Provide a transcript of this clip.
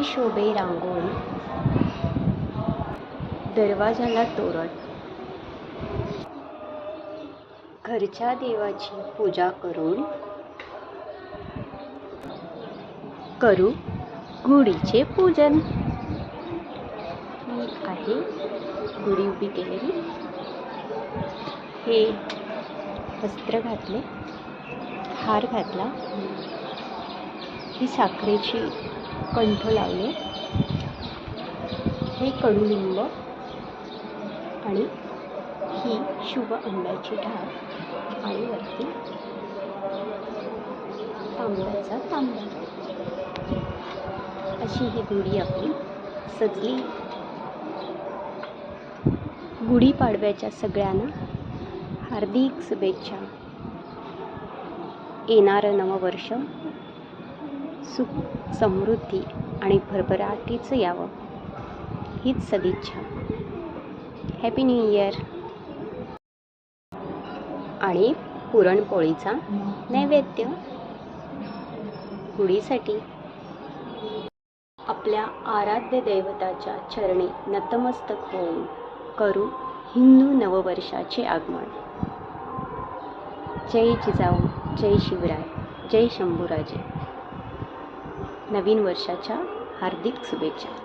शोभे रांगोळी, दरवाजाला तोरण. घरच्या देवाची पूजा करून करू गुढीचे पूजन. ही आहे गुढी उभी केलेली. हे वस्त्र घातले, हार घातला, ही साखरेची कंठ लावले, हे कडुलिंब आणि ही शुभ आंब्याची ढाल आणि वरती तांब्याचा तांब्या. अशी ही गुढी आपली सजली. गुढीपाडव्याच्या सगळ्यांना हार्दिक शुभेच्छा. येणारं नववर्ष सुख समृद्धी आणि भरभराटीचं यावं हीच सदिच्छा. Happy new year. आणि पुरणपोळीचा नैवेद्य गुढीसाठी. आपल्या आराध्य दैवताच्या चरणी नतमस्तक होऊन करू हिंदू नववर्षाचे आगमन. जय जिजाऊ, जय शिवराय, जय शंभूराजे. नवीन वर्षाच्या हार्दिक शुभेच्छा.